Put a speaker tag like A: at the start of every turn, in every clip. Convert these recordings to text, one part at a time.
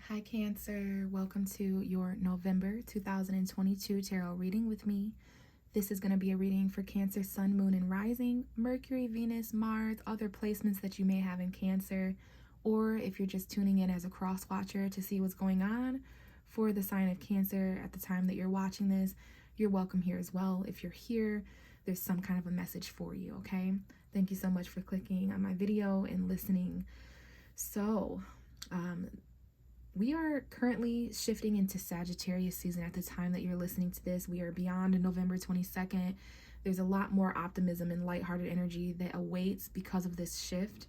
A: Hi Cancer, welcome to your November 2022 tarot reading with me. This is going to be a reading for Cancer, Sun, Moon, and Rising, Mercury, Venus, Mars, other placements that you may have in Cancer, or if you're just tuning in as a cross watcher to see what's going on for the sign of Cancer at the time that you're watching this, you're welcome here as well. If you're here, there's some kind of a message for you, okay? Thank you so much for clicking on my video and listening. So, we are currently shifting into Sagittarius season at the time that you're listening to this. We are beyond November 22nd. There's a lot more optimism and lighthearted energy that awaits because of this shift.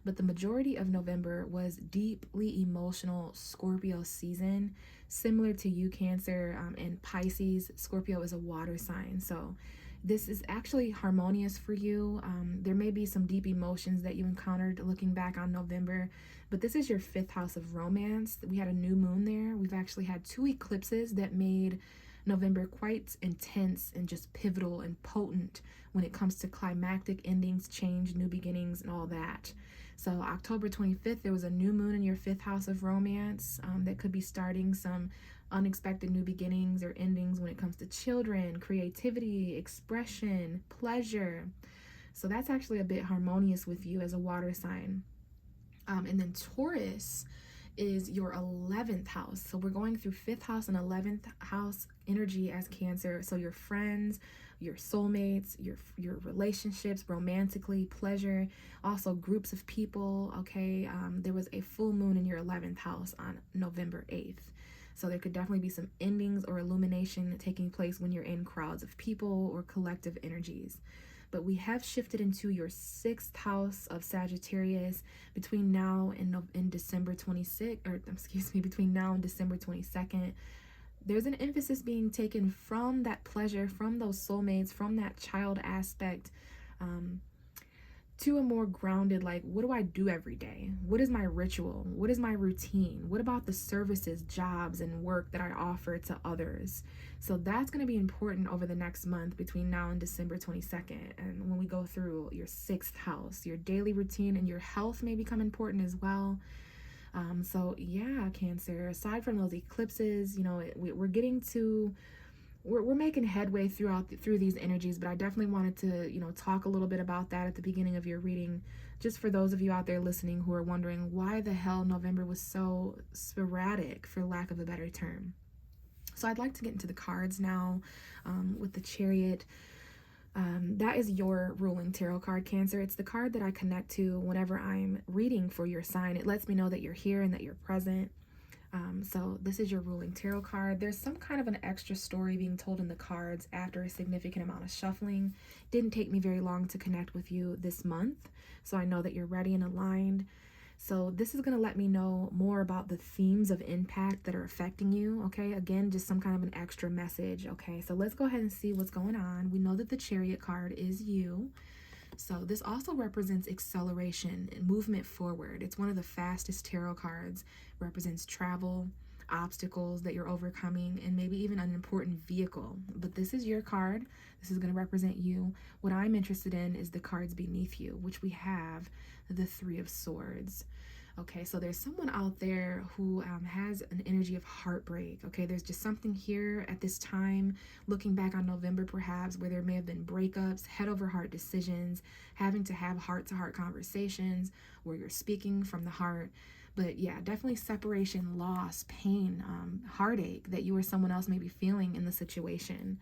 A: But the majority of November was deeply emotional Scorpio season, similar to you, Cancer, and Pisces. Scorpio is a water sign. So this is actually harmonious for you. There may be some deep emotions that you encountered looking back on November, but this is your fifth house of romance. We had a new moon there. We've actually had two eclipses that made November quite intense and just pivotal and potent when it comes to climactic endings, change, new beginnings, and all that. So October 25th, there was a new moon in your fifth house of romance that could be starting some unexpected new beginnings or endings when it comes to children, creativity, expression, pleasure. So that's actually a bit harmonious with you as a water sign. And then Taurus is your 11th house. So we're going through 5th house and 11th house energy as Cancer. So your friends, your soulmates, your relationships, romantically, pleasure, also groups of people, okay? There was a full moon in your 11th house on November 8th. So there could definitely be some endings or illumination taking place when you're in crowds of people or collective energies. But we have shifted into your 6th house of Sagittarius between now and December 26th, or excuse me, between now and December 22nd. There's an emphasis being taken from that pleasure, from those soulmates, from that child aspect, to a more grounded, like, what do I do every day? What is my ritual? What is my routine? What about the services, jobs, and work that I offer to others? So that's going to be important over the next month between now and December 22nd. And when we go through your 6th house, your daily routine and your health may become important as well. So yeah, Cancer, aside from those eclipses, you know, we're getting to we're making headway through these energies, but I definitely wanted to, you know, talk a little bit about that at the beginning of your reading, just for those of you out there listening who are wondering why the hell November was so sporadic, for lack of a better term. So I'd like to get into the cards now, with the Chariot. That is your ruling tarot card, Cancer. It's the card that I connect to whenever I'm reading for your sign. It lets me know that you're here and that you're present. So this is your ruling tarot card. There's some kind of an extra story being told in the cards after a significant amount of shuffling. Didn't take me very long to connect with you this month, so I know that you're ready and aligned. So this is going to let me know more about the themes of impact that are affecting you, okay? Again, just some kind of an extra message, okay? So let's go ahead and see what's going on. We know that the Chariot card is you. So this also represents acceleration and movement forward. It's one of the fastest tarot cards. Represents travel, obstacles that you're overcoming, and maybe even an important vehicle. But this is your card. This is going to represent you. What I'm interested in is the cards beneath you, which we have the Three of Swords. Okay, so there's someone out there who has an energy of heartbreak. Okay, there's just something here at this time, looking back on November perhaps, where there may have been breakups, head over heart decisions, having to have heart-to-heart conversations where you're speaking from the heart. But yeah, definitely separation, loss, pain, heartache that you or someone else may be feeling in the situation.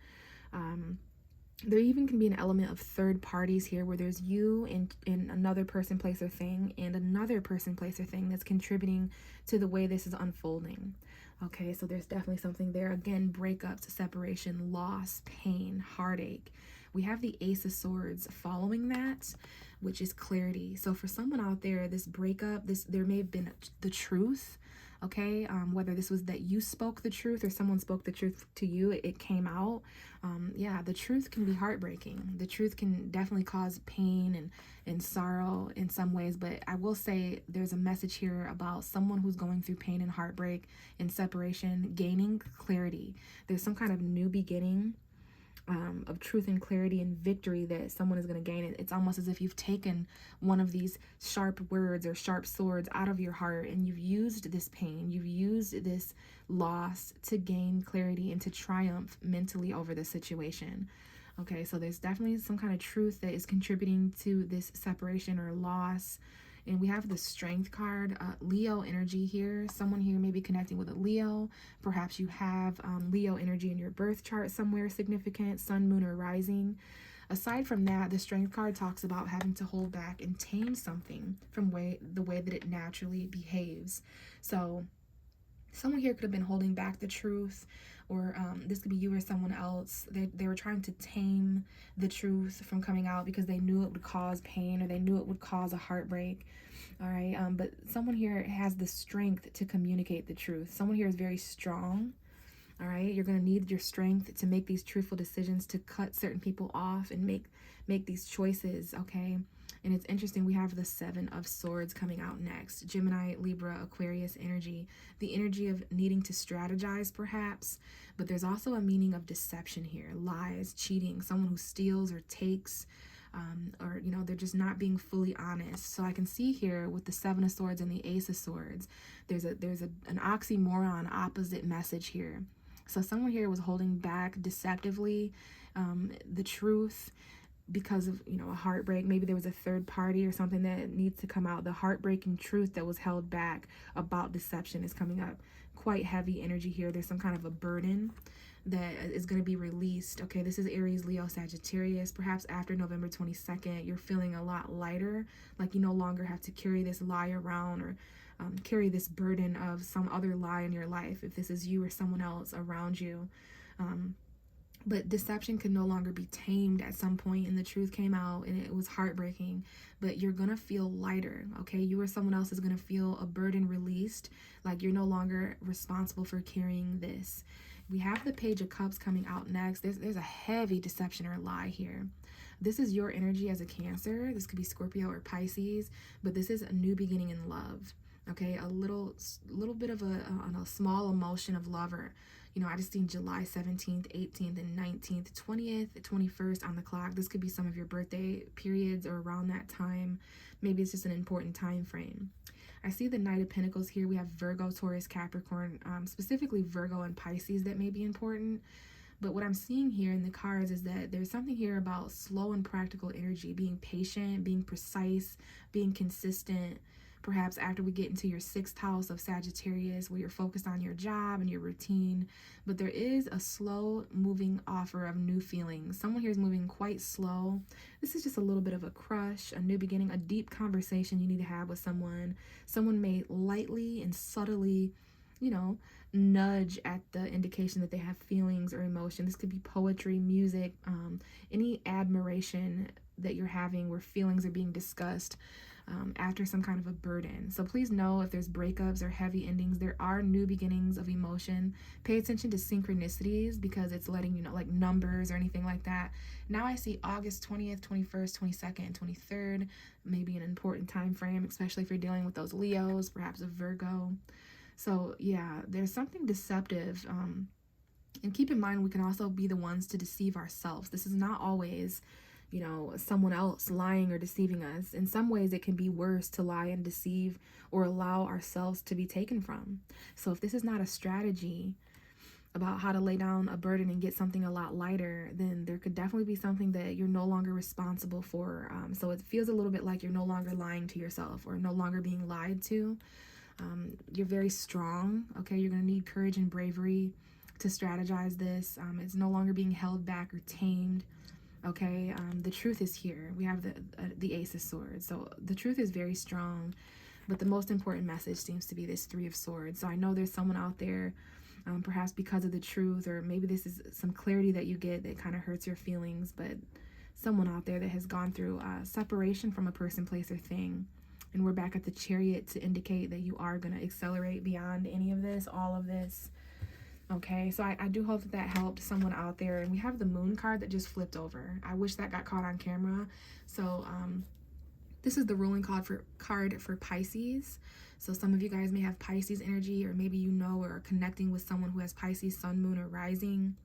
A: There even can be an element of third parties here, where there's you in another person, place, or thing, and another person, place, or thing that's contributing to the way this is unfolding. Okay, so there's definitely something there. Again, breakups, separation, loss, pain, heartache. We have the Ace of Swords following that, which is clarity. So for someone out there, this breakup, there may have been the truth. Okay, whether this was that you spoke the truth or someone spoke the truth to you, it came out. Yeah, the truth can be heartbreaking. The truth can definitely cause pain and sorrow in some ways, but I will say there's a message here about someone who's going through pain and heartbreak and separation, gaining clarity. There's some kind of new beginning. of truth and clarity and victory that someone is going to gain. It's almost as if you've taken one of these sharp words or sharp swords out of your heart, and you've used this pain, you've used this loss to gain clarity and to triumph mentally over the situation. Okay, so there's definitely some kind of truth that is contributing to this separation or loss. And we have the Strength card, Leo energy here. Someone here may be connecting with a Leo. Perhaps you have Leo energy in your birth chart somewhere significant, sun, moon, or rising. Aside from that, the Strength card talks about having to hold back and tame something from the way that it naturally behaves. So someone here could have been holding back the truth, or this could be you or someone else. They were trying to tame the truth from coming out because they knew it would cause pain, or they knew it would cause a heartbreak. All right, but someone here has the strength to communicate the truth. Someone here is very strong. All right, you're going to need your strength to make these truthful decisions, to cut certain people off and make these choices, okay? And it's interesting, we have the Seven of Swords coming out next. Gemini, Libra, Aquarius energy. The energy of needing to strategize, perhaps. But there's also a meaning of deception here. Lies, cheating, someone who steals or takes, or, you know, they're just not being fully honest. So I can see here with the Seven of Swords and the Ace of Swords, there's an oxymoron opposite message here. So someone here was holding back deceptively the truth because of, you know, a heartbreak. Maybe there was a third party or something that needs to come out. The heartbreaking truth that was held back about deception is coming up. Quite heavy energy here. There's some kind of a burden that is going to be released. Okay, this is Aries, Leo, Sagittarius. Perhaps after November 22nd, you're feeling a lot lighter, like you no longer have to carry this lie around, or carry this burden of some other lie in your life, if this is you or someone else around you. But deception could no longer be tamed at some point, and the truth came out, and it was heartbreaking. But you're gonna feel lighter, okay? You or someone else is gonna feel a burden released, like you're no longer responsible for carrying this. We have the Page of Cups coming out next. There's a heavy deception or lie here. This is your energy as a Cancer. This could be Scorpio or Pisces, but this is a new beginning in love. Okay, a little bit of a small emotion of love, or, you know, I just seen July 17th, 18th, and 19th, 20th, 21st on the clock. This could be some of your birthday periods or around that time. Maybe it's just an important time frame. I see the Knight of Pentacles here. We have Virgo, Taurus, Capricorn, specifically Virgo and Pisces that may be important. But what I'm seeing here in the cards is that there's something here about slow and practical energy, being patient, being precise, being consistent. Perhaps after we get into your 6th house of Sagittarius, where you're focused on your job and your routine. But there is a slow moving offer of new feelings. Someone here is moving quite slow. This is just a little bit of a crush, a new beginning, a deep conversation you need to have with someone. Someone may lightly and subtly, you know, nudge at the indication that they have feelings or emotion. This could be poetry, music, any admiration that you're having where feelings are being discussed. After some kind of a burden. So please know, if there's breakups or heavy endings, there are new beginnings of emotion. Pay attention to synchronicities, because it's letting you know, like numbers or anything like that. Now I see August 20th, 21st, 22nd, and 23rd, maybe an important time frame, especially if you're dealing with those Leos, perhaps a Virgo. So yeah, there's something deceptive. And keep in mind, we can also be the ones to deceive ourselves. This is not always, you know, someone else lying or deceiving us. In some ways, it can be worse to lie and deceive or allow ourselves to be taken from. So if this is not a strategy about how to lay down a burden and get something a lot lighter, then there could definitely be something that you're no longer responsible for. So it feels a little bit like you're no longer lying to yourself, or no longer being lied to. You're very strong, okay? You're going to need courage and bravery to strategize this. It's no longer being held back or tamed. Okay, the truth is here. We have the Ace of Swords. So the truth is very strong, but the most important message seems to be this Three of Swords. So I know there's someone out there, perhaps because of the truth, or maybe this is some clarity that you get that kind of hurts your feelings, but someone out there that has gone through separation from a person, place, or thing. And we're back at the Chariot to indicate that you are going to accelerate beyond any of this, all of this. Okay, so I do hope that helped someone out there. And we have the Moon card that just flipped over. I wish that got caught on camera. So this is the ruling card for Pisces. So some of you guys may have Pisces energy, or maybe you know or are connecting with someone who has Pisces, sun, moon, or rising.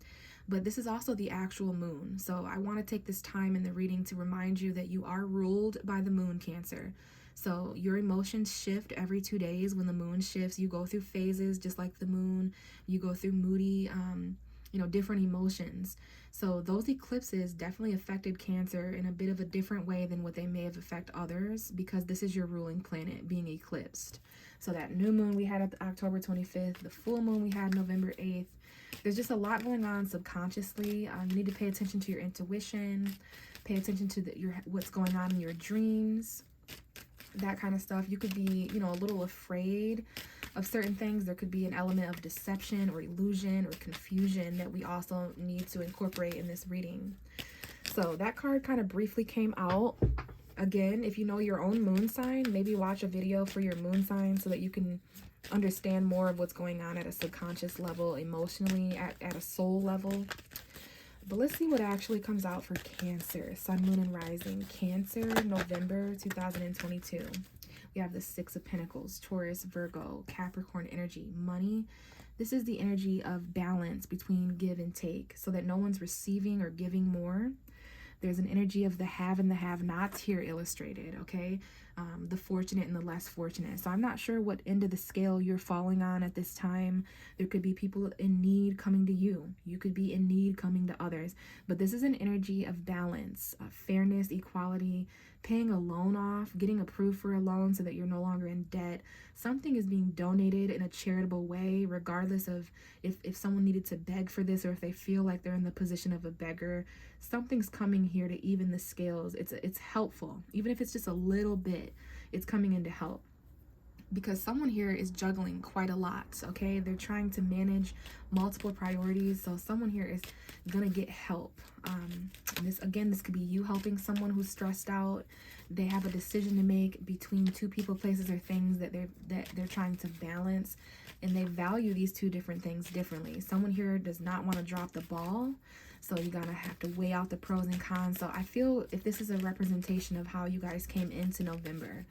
A: but this is also the actual moon. So I want to take this time in the reading to remind you that you are ruled by the moon, Cancer. So your emotions shift every 2 days. When the moon shifts, you go through phases just like the moon. You go through moody, different emotions. So those eclipses definitely affected Cancer in a bit of a different way than what they may have affected others, because this is your ruling planet being eclipsed. So that new moon we had at October 25th, the full moon we had November 8th. There's just a lot going on subconsciously. You need to pay attention to your intuition, pay attention to what's going on in your dreams, that kind of stuff. You could be, a little afraid of certain things. There could be an element of deception or illusion or confusion that we also need to incorporate in this reading. So that card kind of briefly came out. Again, if you know your own moon sign, maybe watch a video for your moon sign so that you can understand more of what's going on at a subconscious level, emotionally, at a soul level. But let's see what actually comes out for Cancer, Sun, Moon, and Rising. Cancer, November 2022. We have the Six of Pentacles, Taurus, Virgo, Capricorn energy, money. This is the energy of balance between give and take, so that no one's receiving or giving more. There's an energy of the have and the have-nots here illustrated, okay? The fortunate and the less fortunate. So I'm not sure what end of the scale you're falling on at this time. There could be people in need coming to you. You could be in need coming to others. But this is an energy of balance, fairness, equality, paying a loan off, getting approved for a loan so that you're no longer in debt. Something is being donated in a charitable way, regardless of if someone needed to beg for this or if they feel like they're in the position of a beggar. Something's coming here to even the scales. It's helpful. Even if it's just a little bit, it's coming in to help. Because someone here is juggling quite a lot, okay? They're trying to manage multiple priorities. So someone here is gonna get help. This could be you helping someone who's stressed out. They have a decision to make between two people, places, or things that they're trying to balance, and they value these two different things differently. Someone here does not want to drop the ball, so you're gonna have to weigh out the pros and cons. So I feel if this is a representation of how you guys came into November,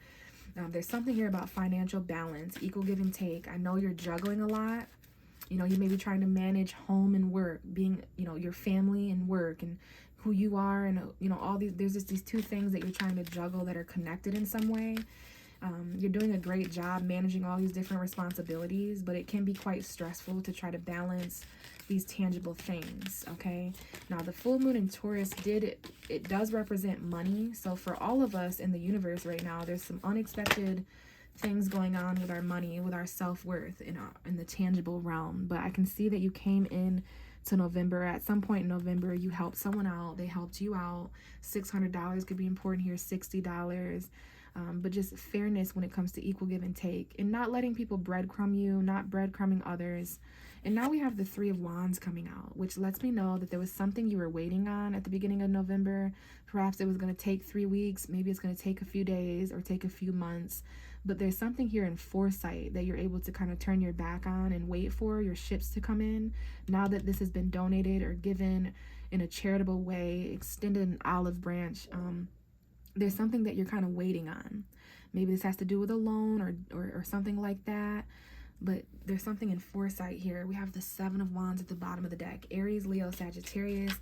A: there's something here about financial balance, equal give and take. I know you're juggling a lot. You may be trying to manage home and work, being, your family and work, and who you are, and, all these, there's just these two things that you're trying to juggle that are connected in some way. You're doing a great job managing all these different responsibilities, but it can be quite stressful to try to balance these tangible things, okay? Now, the full moon in Taurus it does represent money. So for all of us in the universe right now, there's some unexpected things going on with our money, with our self-worth in the tangible realm. But I can see that you came in to November. At some point in November, you helped someone out. They helped you out. $600 could be important here, $60. But just fairness when it comes to equal give and take, and not letting people breadcrumb you, not breadcrumbing others. And now we have the Three of Wands coming out, which lets me know that there was something you were waiting on at the beginning of November. Perhaps it was going to take 3 weeks. Maybe it's going to take a few days or take a few months. But there's something here in foresight that you're able to kind of turn your back on and wait for your ships to come in. Now that this has been donated or given in a charitable way, extended an olive branch, there's something that you're kind of waiting on. Maybe this has to do with a loan or something like that. But there's something in foresight here. We have the Seven of Wands at the bottom of the deck. Aries, Leo, Sagittarius.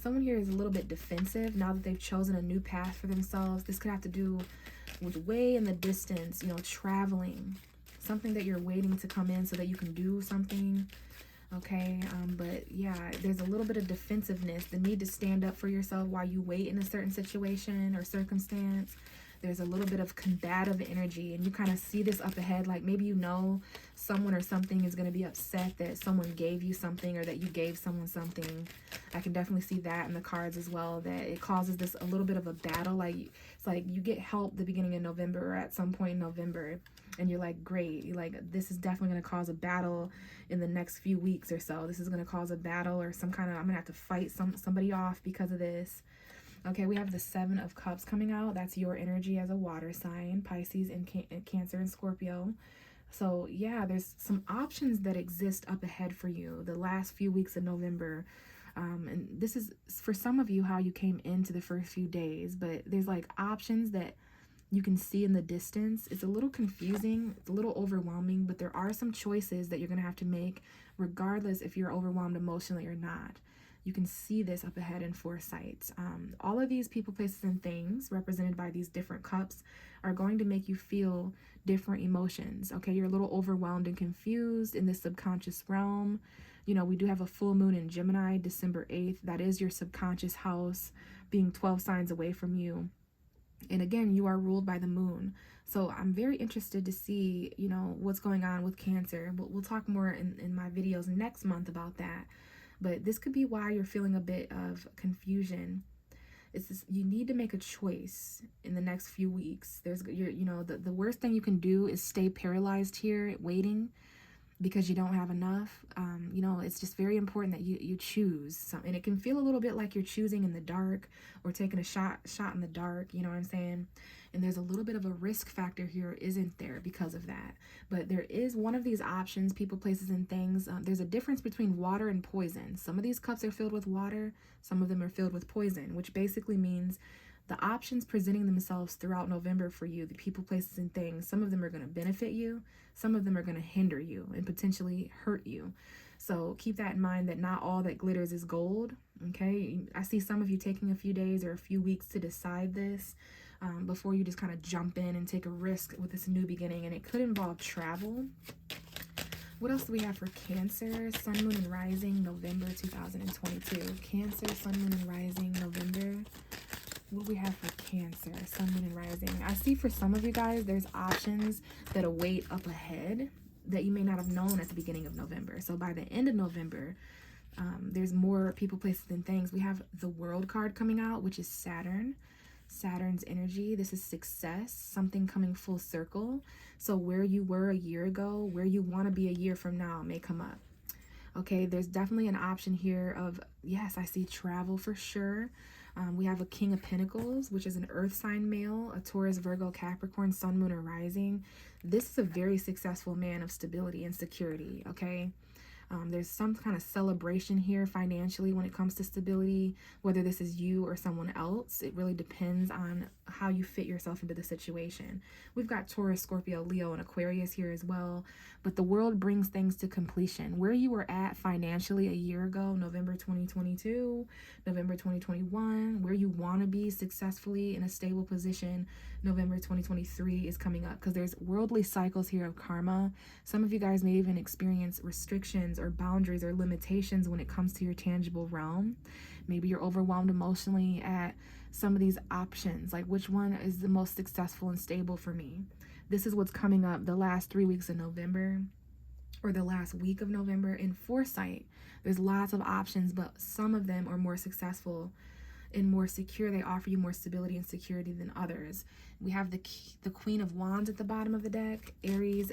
A: Someone here is a little bit defensive now that they've chosen a new path for themselves. This could have to do with way in the distance, traveling. Something that you're waiting to come in so that you can do something. Okay, but yeah, there's a little bit of defensiveness, the need to stand up for yourself while you wait in a certain situation or circumstance. There's a little bit of combative energy, and you kind of see this up ahead, like maybe someone or something is going to be upset that someone gave you something or that you gave someone something. I can definitely see that in the cards as well, that it causes this a little bit of a battle. Like it's like you get help the beginning of November or at some point in November, and you're like, great, you're like, this is definitely going to cause a battle in the next few weeks or so. This is going to cause a battle or I'm going to have to fight somebody off because of this. Okay, we have the Seven of Cups coming out. That's your energy as a water sign, Pisces and Cancer and Scorpio. So yeah, there's some options that exist up ahead for you the last few weeks of November. And this is, for some of you, how you came into the first few days. But there's like options that you can see in the distance. It's a little confusing. It's a little overwhelming. But there are some choices that you're going to have to make regardless if you're overwhelmed emotionally or not. You can see this up ahead in foresight. All of these people, places, and things represented by these different cups are going to make you feel different emotions. Okay, you're a little overwhelmed and confused in this subconscious realm. You know, we do have a full moon in Gemini, December 8th. That is your subconscious house, being 12 signs away from you. And again, you are ruled by the moon. So I'm very interested to see, you know, what's going on with Cancer. We'll talk more in my videos next month about that. But this could be why you're feeling a bit of confusion. It's this, you need to make a choice in the next few weeks. The worst thing you can do is stay paralyzed here waiting because you don't have enough. It's just very important that you choose something. And it can feel a little bit like you're choosing in the dark or taking a shot in the dark, you know what I'm saying? And there's a little bit of a risk factor here, isn't there, because of that. But there is one of these options, people, places, and things. There's a difference between water and poison. Some of these cups are filled with water, some of them are filled with poison, which basically means the options presenting themselves throughout November for you, the people, places, and things, some of them are going to benefit you, some of them are going to hinder you and potentially hurt you. So keep that in mind, that not all that glitters is gold. Okay, I see some of you taking a few days or a few weeks to decide this before you just kind of jump in and take a risk with this new beginning, and it could involve travel. What else do we have for Cancer? Sun, Moon, and Rising, November 2022. Cancer, Sun, Moon, and Rising, November. What do we have for Cancer, Sun, Moon, and Rising? I see for some of you guys, there's options that await up ahead that you may not have known at the beginning of November. So by the end of November, there's more people, places, and things. We have the World card coming out, which is Saturn. Saturn's energy. This is success, something coming full circle. So where you were a year ago, where you want to be a year from now may come up. Okay, there's definitely an option here of, yes, I see travel for sure. We have a King of Pentacles, which is an earth sign male, a Taurus, Virgo, Capricorn, Sun, Moon, or Rising. This is a very successful man of stability and security, okay? There's some kind of celebration here financially when it comes to stability, whether this is you or someone else. It really depends on how you fit yourself into the situation. We've got Taurus, Scorpio, Leo, and Aquarius here as well. But the world brings things to completion. Where you were at financially a year ago, November 2022, November 2021, where you want to be successfully in a stable position, November 2023 is coming up, because there's worldly cycles here of karma. Some of you guys may even experience restrictions or boundaries or limitations when it comes to your tangible realm. Maybe you're overwhelmed emotionally at some of these options, like which one is the most successful and stable for me. This is what's coming up the last 3 weeks of November, or the last week of November. In foresight, there's lots of options, but some of them are more successful and more secure. They offer you more stability and security than others. We have the Queen of Wands at the bottom of the deck, Aries,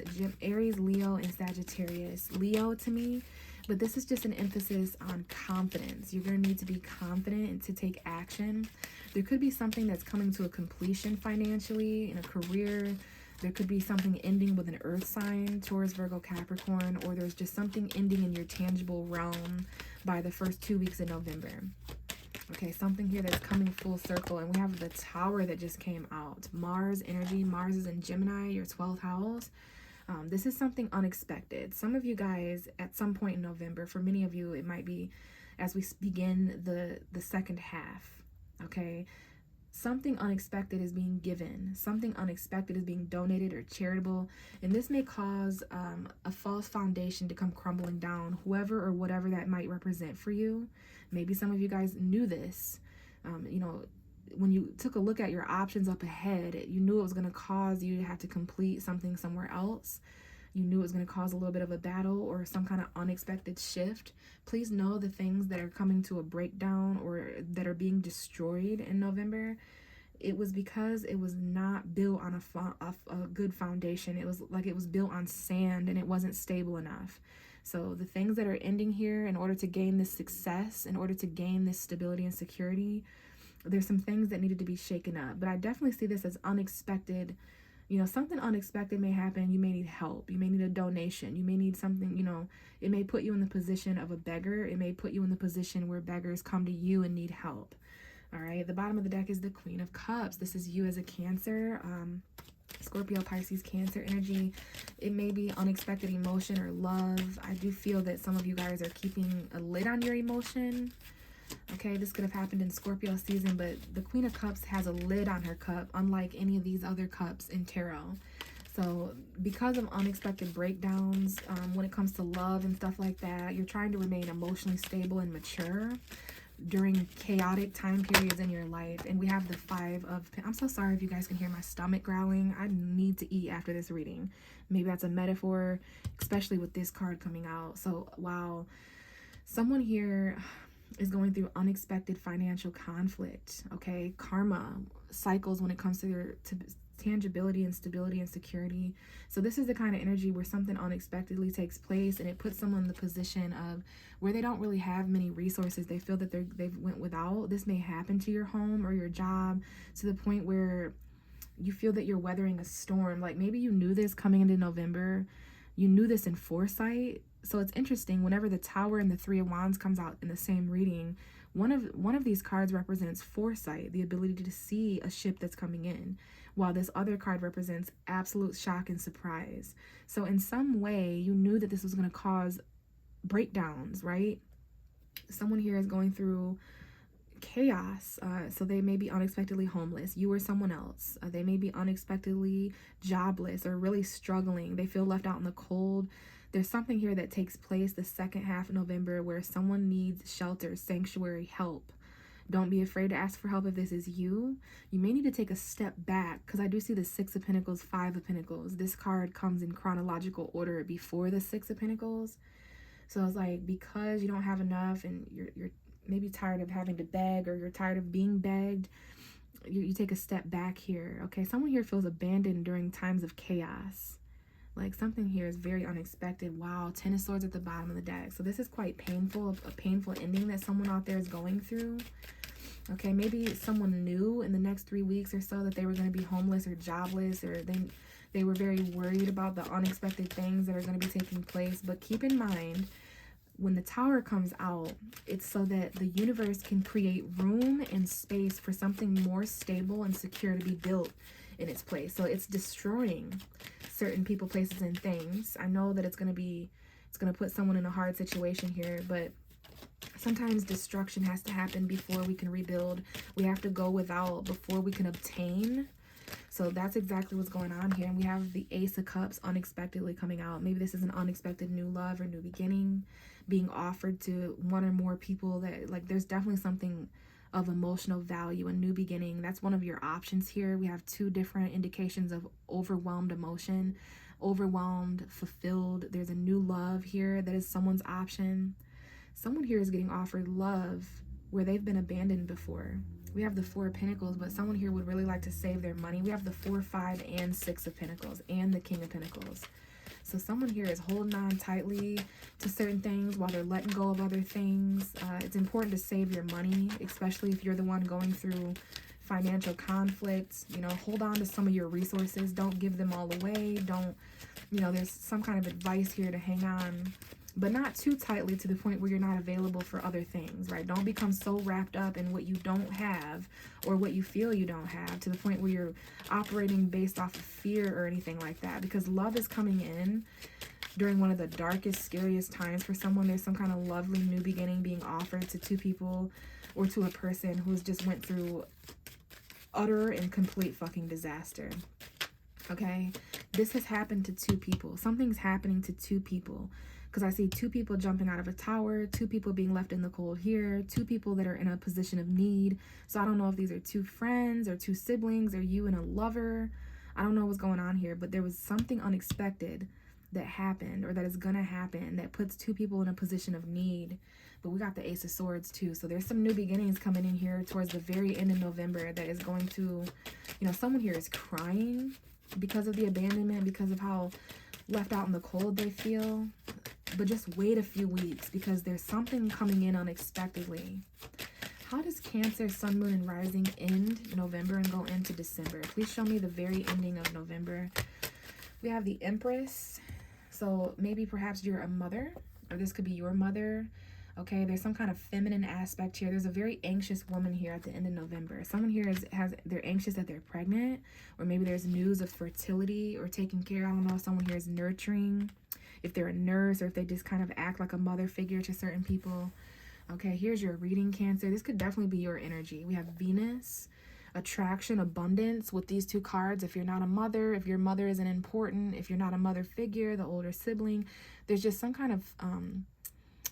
A: Leo, and Sagittarius. Leo to me, but this is just an emphasis on confidence. You're going to need to be confident and to take action. There could be something that's coming to a completion financially, in a career. There could be something ending with an earth sign, Taurus, Virgo, Capricorn, or there's just something ending in your tangible realm by the first 2 weeks of November. Okay, something here that's coming full circle. And we have the Tower that just came out. Mars energy. Mars is in Gemini, your 12th house. This is something unexpected. Some of you guys, at some point in November, for many of you, it might be as we begin the second half. Okay, something unexpected is being given. Something unexpected is being donated or charitable. And this may cause a false foundation to come crumbling down, whoever or whatever that might represent for you. Maybe some of you guys knew this. When you took a look at your options up ahead, you knew it was going to cause you to have to complete something somewhere else. You knew it was going to cause a little bit of a battle or some kind of unexpected shift. Please know the things that are coming to a breakdown or that are being destroyed in November, it was because it was not built on a good foundation. It was like it was built on sand and it wasn't stable enough. So the things that are ending here, in order to gain this success, in order to gain this stability and security, there's some things that needed to be shaken up. But I definitely see this as unexpected. Something unexpected may happen. You may need help. You may need a donation. You may need something, it may put you in the position of a beggar. It may put you in the position where beggars come to you and need help. All right. The bottom of the deck is the Queen of Cups. This is you as a Cancer, Scorpio, Pisces, Cancer energy. It may be unexpected emotion or love. I do feel that some of you guys are keeping a lid on your emotion. Okay, this could have happened in Scorpio season, but the Queen of Cups has a lid on her cup, unlike any of these other cups in tarot. So because of unexpected breakdowns, when it comes to love and stuff like that, you're trying to remain emotionally stable and mature during chaotic time periods in your life. And we have the Five of... I'm so sorry if you guys can hear my stomach growling. I need to eat after this reading. Maybe that's a metaphor, especially with this card coming out. So, wow. Someone here is going through unexpected financial conflict, okay? Karma cycles when it comes to their tangibility and stability and security. So this is the kind of energy where something unexpectedly takes place and it puts someone in the position of where they don't really have many resources. They feel that they've went without. This may happen to your home or your job to the point where you feel that you're weathering a storm. Like maybe you knew this coming into November. You knew this in foresight. So it's interesting, whenever the Tower and the Three of Wands comes out in the same reading, one of these cards represents foresight, the ability to see a ship that's coming in, while this other card represents absolute shock and surprise. So in some way, you knew that this was going to cause breakdowns, right? Someone here is going through chaos, so they may be unexpectedly homeless. You or someone else, they may be unexpectedly jobless or really struggling. They feel left out in the cold. There's something here that takes place the second half of November where someone needs shelter, sanctuary, help. Don't be afraid to ask for help if this is you. You may need to take a step back, because I do see the Six of Pentacles, Five of Pentacles. This card comes in chronological order before the Six of Pentacles. So it's like, because you don't have enough and you're maybe tired of having to beg, or you're tired of being begged, you take a step back here. Okay, someone here feels abandoned during times of chaos. Like something here is very unexpected. Wow, Ten of Swords at the bottom of the deck. So this is quite painful, a painful ending that someone out there is going through. Okay, maybe someone knew in the next 3 weeks or so that they were going to be homeless or jobless, or they were very worried about the unexpected things that are going to be taking place. But keep in mind, when the Tower comes out, it's so that the universe can create room and space for something more stable and secure to be built in its place. So it's destroying certain people, places, and things. I know that it's going to put someone in a hard situation here, but sometimes destruction has to happen before we can rebuild. We have to go without before we can obtain. So that's exactly what's going on here. And we have the Ace of Cups unexpectedly coming out. Maybe this is an unexpected new love or new beginning being offered to one or more people. That, like, there's definitely something of emotional value, a new beginning. That's one of your options here. We have two different indications of overwhelmed emotion, overwhelmed, fulfilled. There's a new love here that is someone's option. Someone here is getting offered love where they've been abandoned before. We have the Four of Pentacles, but someone here would really like to save their money. We have the 4, 5, and 6 of Pentacles and the King of Pentacles. So someone here is holding on tightly to certain things while they're letting go of other things. It's important to save your money, especially if you're the one going through financial conflicts. You know, hold on to some of your resources. Don't give them all away. Don't, you know, there's some kind of advice here to hang on, but not too tightly to the point where you're not available for other things, right? Don't become so wrapped up in what you don't have or what you feel you don't have to the point where you're operating based off of fear or anything like that, because love is coming in during one of the darkest, scariest times for someone. There's some kind of lovely new beginning being offered to two people or to a person who's just went through utter and complete fucking disaster. Okay? This has happened to two people. Something's happening to two people. Because I see two people jumping out of a tower, two people being left in the cold here, two people that are in a position of need. So I don't know if these are two friends or two siblings or you and a lover. I don't know what's going on here, but there was something unexpected that happened or that is going to happen that puts two people in a position of need. But we got the Ace of Swords too. So there's some new beginnings coming in here towards the very end of November that is going to, you know, someone here is crying because of the abandonment, because of how left out in the cold they feel. But just wait a few weeks because there's something coming in unexpectedly. How does Cancer, Sun, Moon, and Rising end November and go into December? Please show me the very ending of November. We have the Empress. So maybe perhaps you're a mother, or this could be your mother. Okay, there's some kind of feminine aspect here. There's a very anxious woman here at the end of November. Someone here they're anxious that they're pregnant, or maybe there's news of fertility or taking care. I don't know if someone here is nurturing, if they're a nurse, or if they just kind of act like a mother figure to certain people. Okay, here's your reading, Cancer. This could definitely be your energy. We have Venus, attraction, abundance with these two cards. If you're not a mother, if your mother isn't important, if you're not a mother figure, the older sibling, there's just some kind of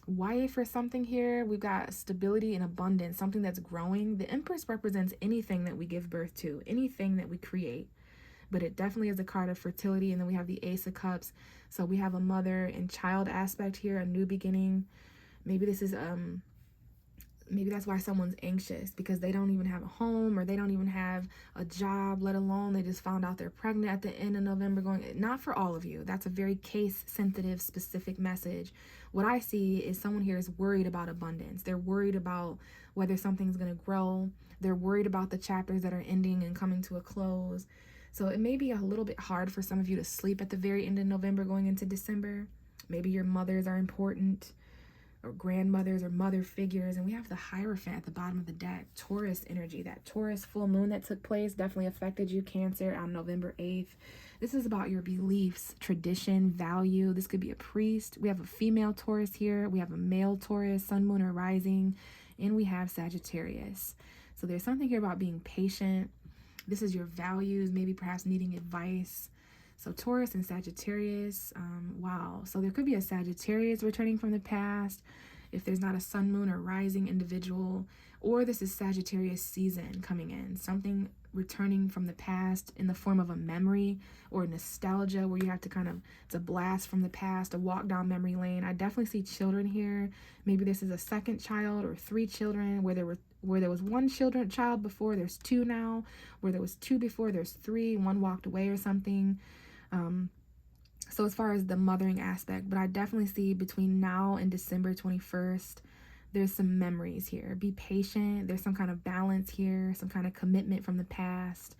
A: wife or something here. We've got stability and abundance, something that's growing. The Empress represents anything that we give birth to, anything that we create. But it definitely is a card of fertility. And then we have the Ace of Cups. So we have a mother and child aspect here, a new beginning. Maybe this is maybe that's why someone's anxious, because they don't even have a home, or they don't even have a job, let alone they just found out they're pregnant at the end of November. Going, not for all of you, that's a very case sensitive specific message. What I see is someone here is worried about abundance. They're worried about whether something's going to grow. They're worried about the chapters that are ending and coming to a close. So it may be a little bit hard for some of you to sleep at the very end of November going into December. Maybe your mothers are important, or grandmothers or mother figures. And we have the Hierophant at the bottom of the deck, Taurus energy. That Taurus full moon that took place definitely affected you, Cancer, on November 8th. This is about your beliefs, tradition, value. This could be a priest. We have a female Taurus here. We have a male Taurus, sun, moon, or rising. And we have Sagittarius. So there's something here about being patient. This is your values, maybe perhaps needing advice. So Taurus and Sagittarius, wow. So there could be a Sagittarius returning from the past if there's not a sun, moon, or rising individual. Or this is Sagittarius season coming in. Something returning from the past in the form of a memory or nostalgia, where you have to kind of, it's a blast from the past, a walk down memory lane. I definitely see children here. Maybe this is a second child or 3 children, where there was one child before, there's 2 now. Where there was 2 before, there's 3. One walked away or something. So as far as the mothering aspect, but I definitely see between now and December 21st, there's some memories here. Be patient. There's some kind of balance here, some kind of commitment from the past.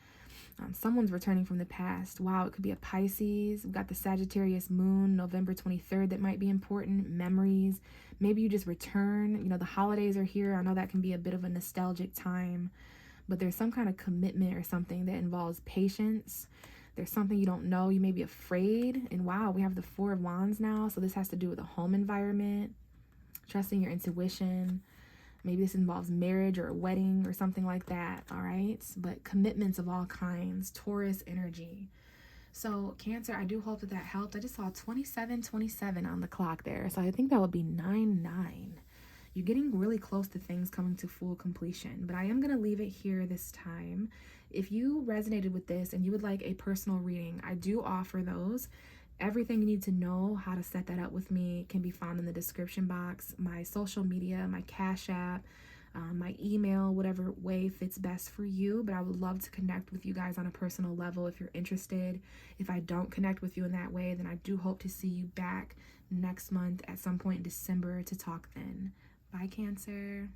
A: Someone's returning from the past. Wow, it could be a Pisces. We've got the Sagittarius moon, November 23rd, that might be important. Memories. Maybe you just return. You know, the holidays are here. I know that can be a bit of a nostalgic time, but there's some kind of commitment or something that involves patience. There's something you don't know. You may be afraid. And wow, we have the 4 of Wands now. So this has to do with a home environment, trusting your intuition. Maybe this involves marriage or a wedding or something like that. All right. But commitments of all kinds, Taurus energy. So Cancer, I do hope that helped. I just saw 27:27 on the clock there. So I think that would be 9:9. You're getting really close to things coming to full completion, but I am going to leave it here this time. If you resonated with this and you would like a personal reading, I do offer those. Everything you need to know how to set that up with me can be found in the description box. My social media, my Cash App, my email, whatever way fits best for you. But I would love to connect with you guys on a personal level if you're interested. If I don't connect with you in that way, then I do hope to see you back next month at some point in December to talk then. Bye, Cancer.